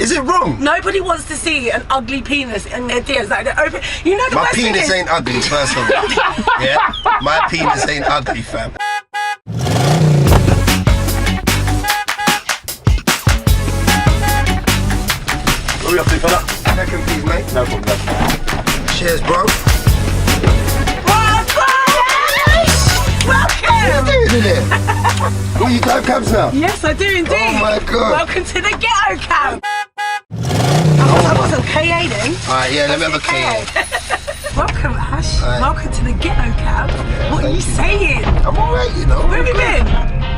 Is it wrong? Nobody wants to see an ugly penis in their DMs. Like they're open. You know the My worst thing penis is- ain't ugly, first of all. Yeah? My penis ain't ugly, fam. What are we up to, fella? Second, please, mate. No problem. Cheers, bro. Welcome! What are you doing in here? Will you drive cabs now? Yes, I do indeed. Oh my God. Welcome to the Ghetto Cab. I got some KA then. Alright, yeah, let me have a KA. Welcome, Ash. Alright. Welcome to the Ghetto Cab. What are you saying? I'm alright, you know. Where have you been?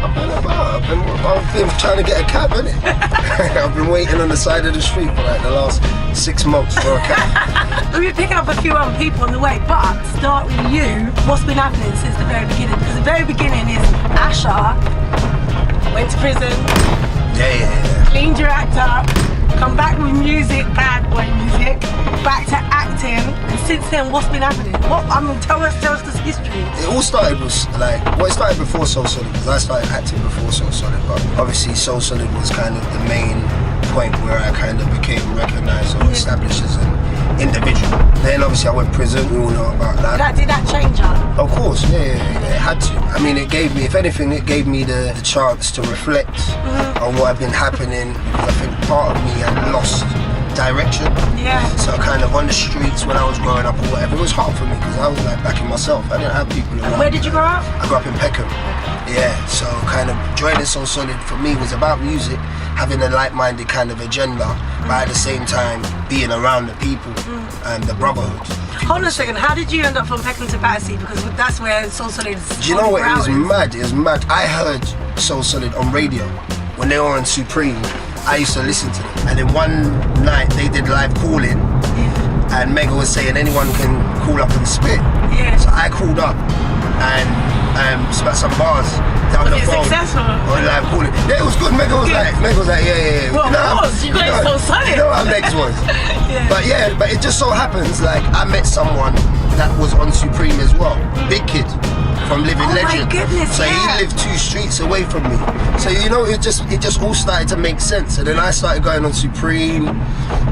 I've been trying to get a cab, innit? I've been waiting on the side of the street for like the last 6 months for a cab. We've been picking up a few other people on the way, but start with you. What's been happening since the very beginning? Because the very beginning is Asha went to prison, Yeah. cleaned your act up, come back with music, bad boy music, back to acting, and since then, what's been happening? Tell us this history. It all started with it started before Soul Solid, because I started acting before Soul Solid, but obviously Soul Solid was kind of the main point where I kind of became recognised or established as an individual. Then obviously I went to prison, we all know about that. Did that change up? Of course, yeah, it had to. I mean, it gave me, if anything, it gave me the chance to reflect on what had been happening, because I think part of me had lost direction. Yeah. So kind of on the streets when I was growing up or whatever, it was hard for me because I was like backing myself. I didn't have people around. Where did you grow up? I grew up in Peckham. Yeah, so kind of joining Soul Solid for me was about music, having a like-minded kind of agenda, but at the same time being around the people and the brotherhood. Hold on a second, how did you end up from Peckham to Battersea? Because that's where Soul Solid is. Do you know what? It was mad. It was mad. I heard Soul Solid on radio when they were on Supreme. I used to listen to them. And then one night they did live calling, and Mega was saying anyone can call up and spit. Yeah. So I called up and spat some bars down the phone. Was it successful? On live calling. Yeah, it was good. Mega was like, yeah. Well, of course, you guys so solid. You know how Megs was. Yeah. But it just so happens like I met someone that was on Supreme as well. Big Kid from Living Legend. My goodness, so he lived 2 streets away from me. So you know, it just all started to make sense. And then I started going on Supreme,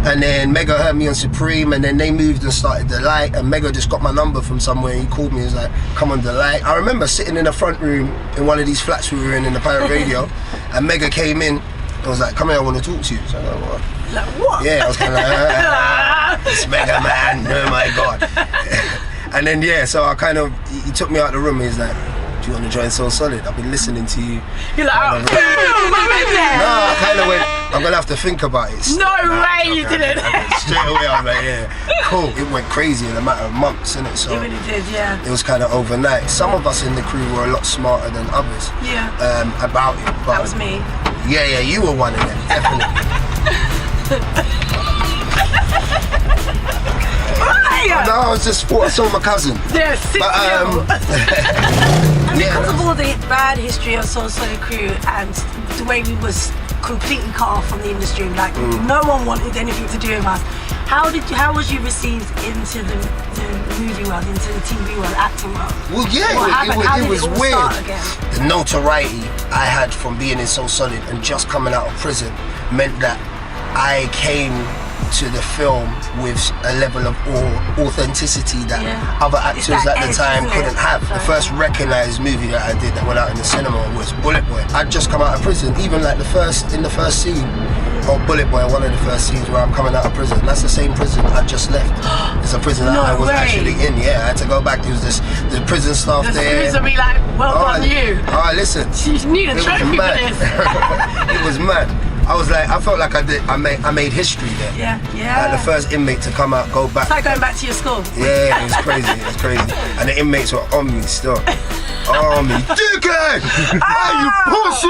and then Mega heard me on Supreme, and then they moved and started Delight, and Mega just got my number from somewhere. He called me, he was like, come on Delight. I remember sitting in the front room in one of these flats we were in the Pirate Radio, and Mega came in and was like, come here, I want to talk to you. So I was like, what? Like what? Yeah, I was kind of like, it's Mega Man, oh my God. And then so I kind of, he took me out the room, he's like, do you want to join Soul Solid? I've been listening to you. You're like, No, I kind of went, I'm going to have to think about it. No way you didn't. Straight away I was like, yeah, cool. It went crazy in a matter of months, innit? So It really did, yeah. it was kind of overnight. Some of us in the crew were a lot smarter than others about it. But That was me. Yeah, you were one of them, definitely. No, I was just I saw my cousin. Yeah, sit But, still. And yeah, because of all the bad history of Soul Solid crew and the way we was completely cut off from the industry, like no one wanted anything to do with us. How was you received into the movie world, into the TV world, acting world? Well, yeah, it was weird. The notoriety I had from being in Soul Solid and just coming out of prison meant that I came to the film with a level of authenticity that other actors at the time couldn't have. The first recognised movie that I did that went out in the cinema was Bullet Boy. I'd just come out of prison, even like in the first scene of Bullet Boy, one of the first scenes where I'm coming out of prison. That's the same prison I just left. It's a prison that I was actually in. Yeah, I had to go back. There was the prison staff there. The be like, well done you. Alright, listen. You need a trophy for this. It was mad. I felt like I made history there. Yeah. Like the first inmate to come out, go back. It's like going back to your school. Yeah, it was crazy. And the inmates were on me still. On me. Dickhead! Hey, you pussy!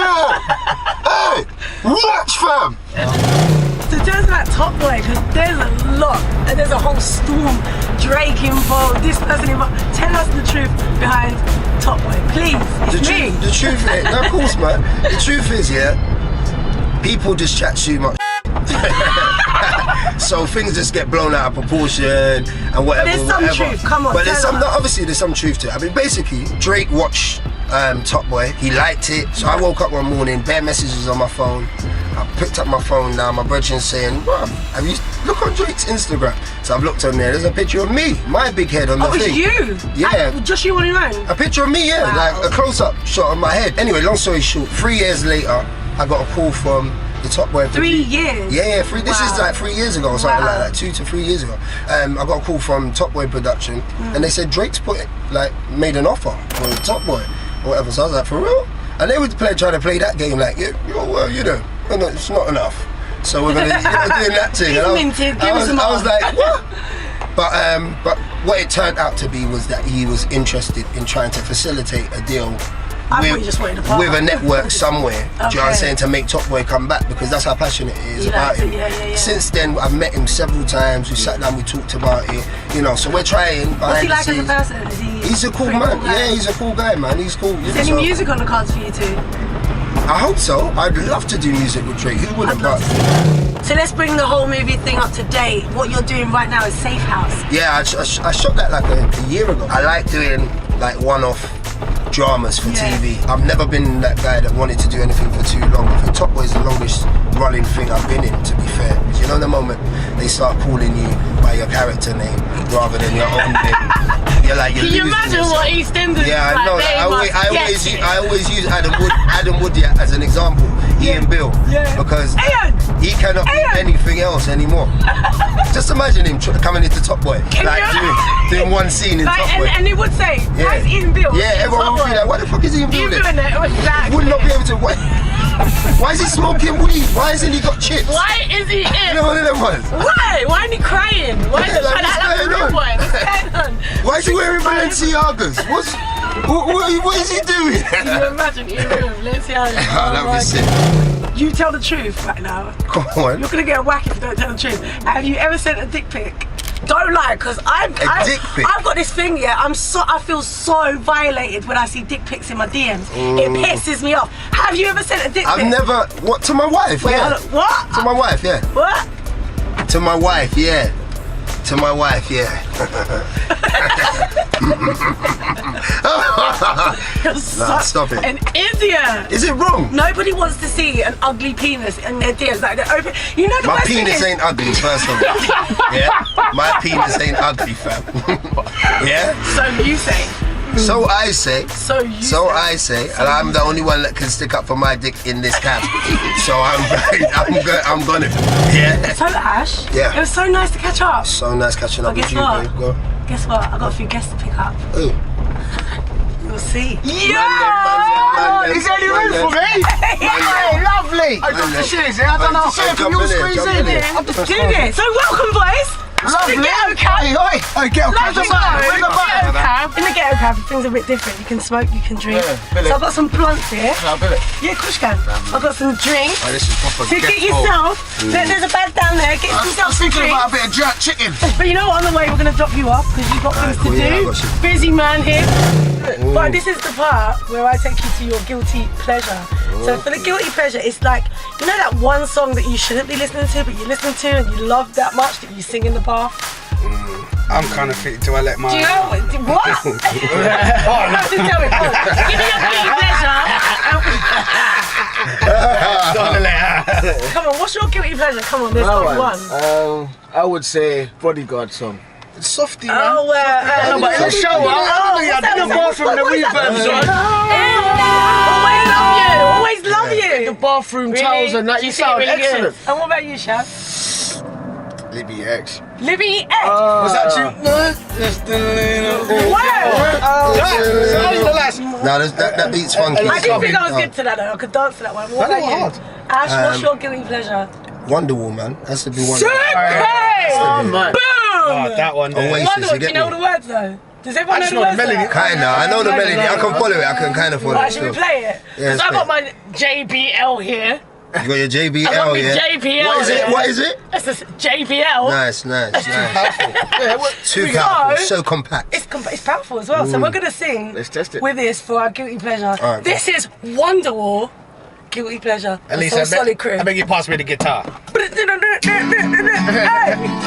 Hey, watch, fam! So tell us about Top Boy, because there's a lot, and there's a whole storm. Drake involved, this person involved. Tell us the truth behind Top Boy, please. It's me. The truth is, no, of course, man. The truth is, people just chat too much. So things just get blown out of proportion and whatever. There's some truth, come on. But obviously there's some truth to it. I mean, basically, Drake watched Top Boy, he liked it. So I woke up one morning, bare messages on my phone. I picked up my phone now. My brethren's saying, "Bruh, have you look on Drake's Instagram?" So I've looked on there. There's a picture of me, my big head on the thing. Oh, it's you? Yeah. Just you on your own? A picture of me, yeah, Wow. like a close-up shot of my head. Anyway, long story short, 3 years later, I got a call from the Top Boy. 3 years? Yeah, this is like 3 years ago or something like that, 2 to 3 years ago. I got a call from Top Boy Production, and they said Drake's made an offer for Top Boy or whatever. So I was like, for real? And they were trying to play that game like, it's not enough. So we're gonna doing that thing. And I was like, what? But what it turned out to be was that he was interested in trying to facilitate a deal with a network somewhere. Do you know what I'm saying? To make Top Boy come back, because that's how passionate he is about him. Yeah. Since then, I've met him several times. We sat down, we talked about it. So we're trying. What's he like as a person? He's a cool man. Yeah, he's a cool guy, man. He's cool. Is there any music on the cards for you too? I hope so. I'd love to do music with Drake. Who wouldn't? So let's bring the whole movie thing up to date. What you're doing right now is Safe House. Yeah, I shot that like a year ago. I like doing like one-off dramas for TV. I've never been that guy that wanted to do anything for too long. I think Top Boy is the longest running thing I've been in, to be fair. You know the moment they start calling you by your character name rather than your own name. You're like, can you imagine what EastEnders? Yeah, I know. I always use Adam Wood as an example. Ian Bill, because he cannot be anything else anymore. Just imagine him coming into Top Boy, doing one scene in Top Boy. And he would say, why is Ian Bill? Yeah, everyone would be like, why the fuck is Ian Bill there? Exactly. Would not be able to. Why is he smoking weed? Why isn't he got chips? Why is he in? You know one of them ones. Why? Why isn't he crying? Why is he trying to act like a rude boy? What's going on? Why is he wearing Balenciagas? What is he doing? Can you imagine Ian Bill with Balenciagas? That would be sick. You tell the truth right now. Come on. You're gonna get a whack if you don't tell the truth. Have you ever sent a dick pic? Don't lie, because I've got this thing, I feel so violated when I see dick pics in my DMs. It pisses me off. Have you ever sent a dick pic? I've never. What, to my wife? Wait, Yeah. What? To my wife, yeah. What? To my wife, yeah. To my wife, yeah. You're stop it. An idiot. Is it wrong? Nobody wants to see an ugly penis in their DMs. Like they're open. You know the My worst thing penis is, ain't ugly, first of all. Yeah? My penis ain't ugly, fam. Yeah? So you say. So I say. So I say, and I'm the only one that can stick up for my dick in this cab. So I'm gonna. Yeah. So Ash, Yeah. it was so nice to catch up. So nice catching up But with you, guess babe. what? Go. Guess what? I got a few guests to pick up. Ooh. We'll see. Man, Is there any room for me? Hey, lovely. I got the shoes, I don't know. Jump Can you in there, squeeze jump in? in there. I'm just doing it. So welcome, boys. Lovely. To the Ghetto Cab. Hey, Ghetto Cab. Lovely. Where's the button? Ghetto Cab. In the Ghetto Cab, things are a bit different. You can smoke, you can drink. Bill it. So I've got some blunts here. No, Bill it. Yeah, of course you can. I've got some drinks. Oh, this is proper So get ghetto. yourself. There's a bag down there. Get I yourself was some thinking drinks. about a bit of jerk chicken. But you know what? On the way, we're going to drop you off because you've got things to cool, yeah, I do. got you. Busy man here. But this is the part where I take you to your guilty pleasure. So for the guilty pleasure, it's like, you know that one song that you shouldn't be listening to, but you listen to and you love that much that you sing in the bath? I'm kind of thinking, do I let my... Do you know what? You have to tell me. Give me your guilty pleasure. Come on, what's your guilty pleasure? Come on, there's only one. I would say Bodyguard song. It's softy, man. Oh, No, but in the shower, I did the bathroom, the reverb's on. Always love you. The bathroom towels and that, you sound excellent. And what about you, Shav? Libby X. Libby X. Was that you? No, that beat's funky. I didn't think I was good to that though. I could dance to that one. What about you? Ash, what's your guilty pleasure? Wonder Woman. Has to be Wonder Woman. Oh, man. Boom! Oh, that one there. Oasis, Wonder you Woman, do get you know me? the words though? Does everyone I know just the know the words? melody. though? Kinda. I know the melody. I can follow it. I can kind of follow Right, it. should we still. play it? Yeah, Because I got my JBL here. You got your JBL, I got my yeah? JBL. What is it? here. What is it? It's a JBL. Nice. Too So- powerful, so compact. It's powerful as well. So we're gonna sing Let's test it. with this for our guilty pleasure. Alright, This is Wonderwall. Guilty pleasure. At least Soul Solid Crew. I beg you pass me the guitar. Hey,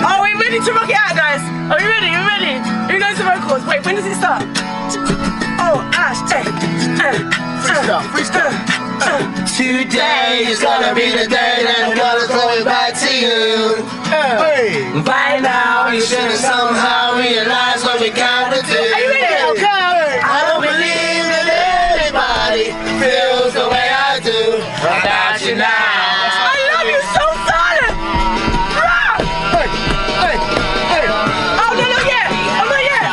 are we ready to rock it out, guys? Are we ready? Are we ready? Who knows the vocals? Wait, when does it start? Oh, Ash, Freestyle. Today is gonna be the day that I'm gonna throw it back to you. By now, you should have somehow realized what we gotta do. I don't believe that anybody feels the way I do about you now. I love you so, silent. Oh, no, not yet. Oh, not yet.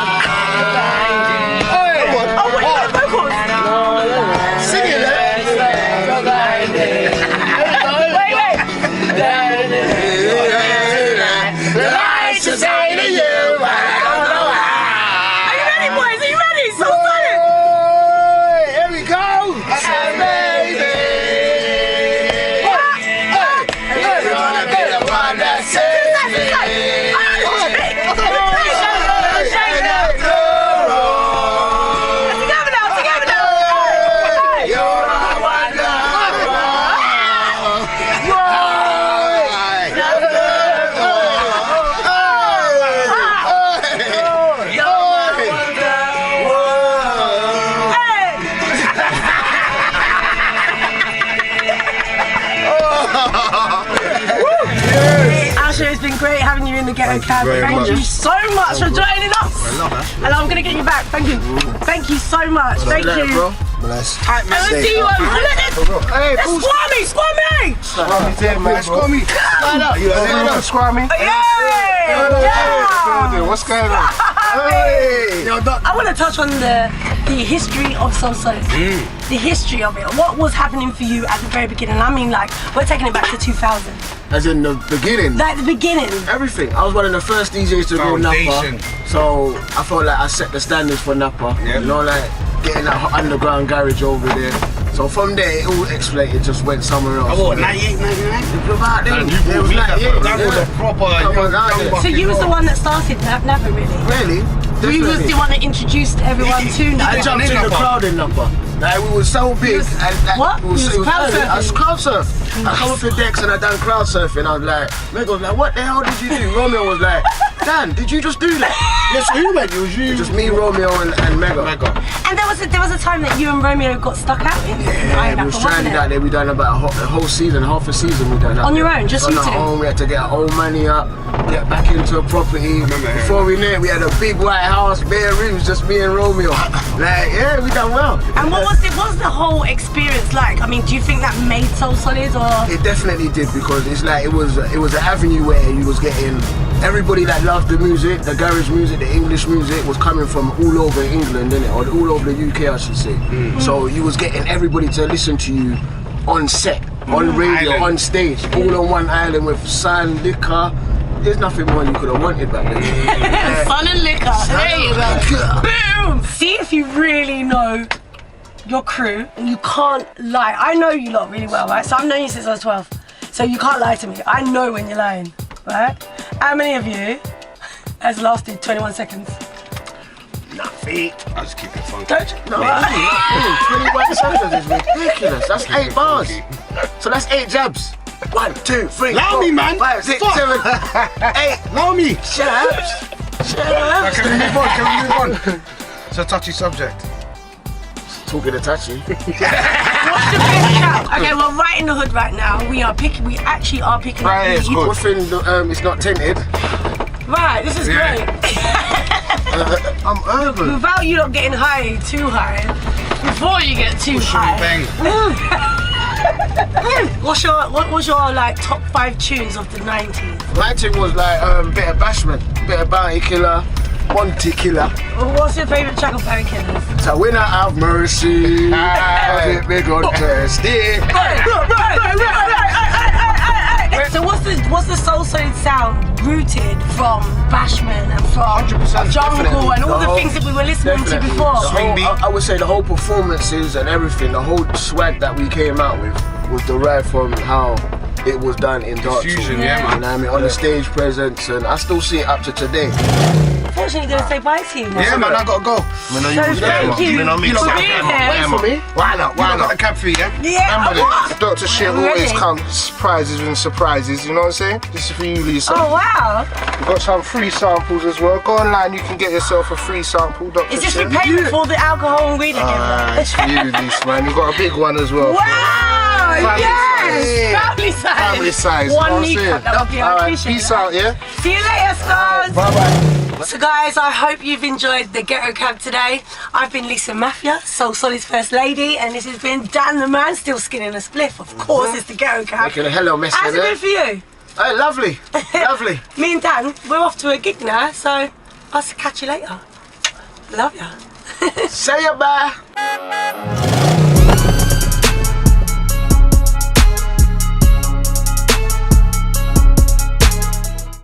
Oh, what are the vocals? Sing it, Wait. the lights just say to you, I don't know how. Are you ready, boys? Are you ready? So silent. Here we go. You're gonna be the one that saves me. Together now. You're my wonderful. Asher, it's been great having you in the Ghetto Cab. Thank you so much for joining us. And I'm gonna get you back. Thank you so much. Thank you. Bless. I will see you on Hey, Let's squammy! Squammy. Squammy. Yeah! What's going on? Hey. I want to touch on the history of Soul Solid. The history of it. What was happening for you at the very beginning? I mean, like, we're taking it back to 2000. As in the beginning. Like the beginning. Everything. I was one of the first DJs to go Napa, so I felt like I set the standards for Napa. You know, like getting that underground garage over there. So from there, it all exploded, just went somewhere else. Oh, what, 98, 99? About then, It was like, that was a proper... So you was the one that started Napa, really? Really? You was the one that introduced everyone to Napa. I jumped in the crowd in Napa. Like, we were so big. What? It was crowd early. I was surfing? crowd surfing. I come up the decks and I done crowd surfing. I was like, Meg was like, what the hell did you do? Romeo was like, Dan, did you just do that? Yes, who went? It was you. Just me, Romeo, and Mega. And there was a time that you and Romeo got stuck out in Yeah, we was stranded out there. We done about a whole season, half a season we done that. On your own, just on you our two? own, we had to get our own money up, get back into a property. Before we knew it, we had a big white house, bare rooms, just me and Romeo. Like, yeah, we done well. And what was the whole experience like? I mean, do you think that made Soul Solid or? It definitely did, because it's like it was an avenue where you was getting everybody that loved the music, the garage music, the English music was coming from all over England, innit? Or all over the UK, I should say. So you was getting everybody to listen to you on set, on radio, on stage, all on one island with sun, liquor. There's nothing more you could have wanted back then. Fun and liquor. There you go. Boom! See if you really know your crew and you can't lie. I know you lot really well, right? So I've known you since I was 12. So you can't lie to me. I know when you're lying, right? How many of you has lasted 21 seconds? Nothing. I just keep it fun. No, 21 seconds is ridiculous. That's 8 bars. So that's 8 jabs. 1, 2, 3, Allow 4, me, man. 5, 6, Fuck. 7, 8. Allow me. Jabs. Can we move on? Can we move on? It's a touchy subject. Talking of touchy. What's your favourite track? Okay, well, right in the hood right now, we actually are picking up Right, it's weed. good. Within it's not tinted. Right, this is great. I'm urban. Without you not getting high, too high, before you get too high. Bang. What was your like top 5 tunes of the 90s? My thing was like bit of Bashman, bit of Bounty Killer, Monty Killer. What's your favourite track of Barry Killers? So when I have mercy, I get big on thirsty. So what's the Soul Solid sound rooted from Bashman and from 100%, Jungle definitely. and all the things that we were listening to before? I would say the whole performances and everything, the whole swag that we came out with was derived from how it was done in Dark Fusion, Soul. yeah, man. You know what I mean? On the stage presence, and I still see it up to today. unfortunately going to say bye to you now. Yeah, man, I gotta go. So thank you for being here. For me? Why not? I got a cab fee, yeah? Yeah, Remember what? Dr. Shit I'm always ready. comes surprises and surprises, you know what I'm saying? This is for you, Lisa. Oh, wow. We've got some free samples as well. Go online, you can get yourself a free sample, Dr. Is this Shit. repayment for the alcohol and weed again? It's for you, Lisa, man. You've got a big one as well. Wow! Family Yes! size. Family size. Family size. One you know knee what I'm cut, that would be saying? All right, appreciate peace that. out, yeah? See you later, stars. Bye-bye. So guys, I hope you've enjoyed the Ghetto Cab today. I've been Lisa Maffia, Soul Solid's first lady, and this has been Dan the man, still skinning a spliff. Of course, it's the Ghetto Cab. Making a hello mess How's it there. been for you? Hey, lovely. Lovely. Me and Dan, we're off to a gig now, so I'll catch you later. Love ya. Say ya bye.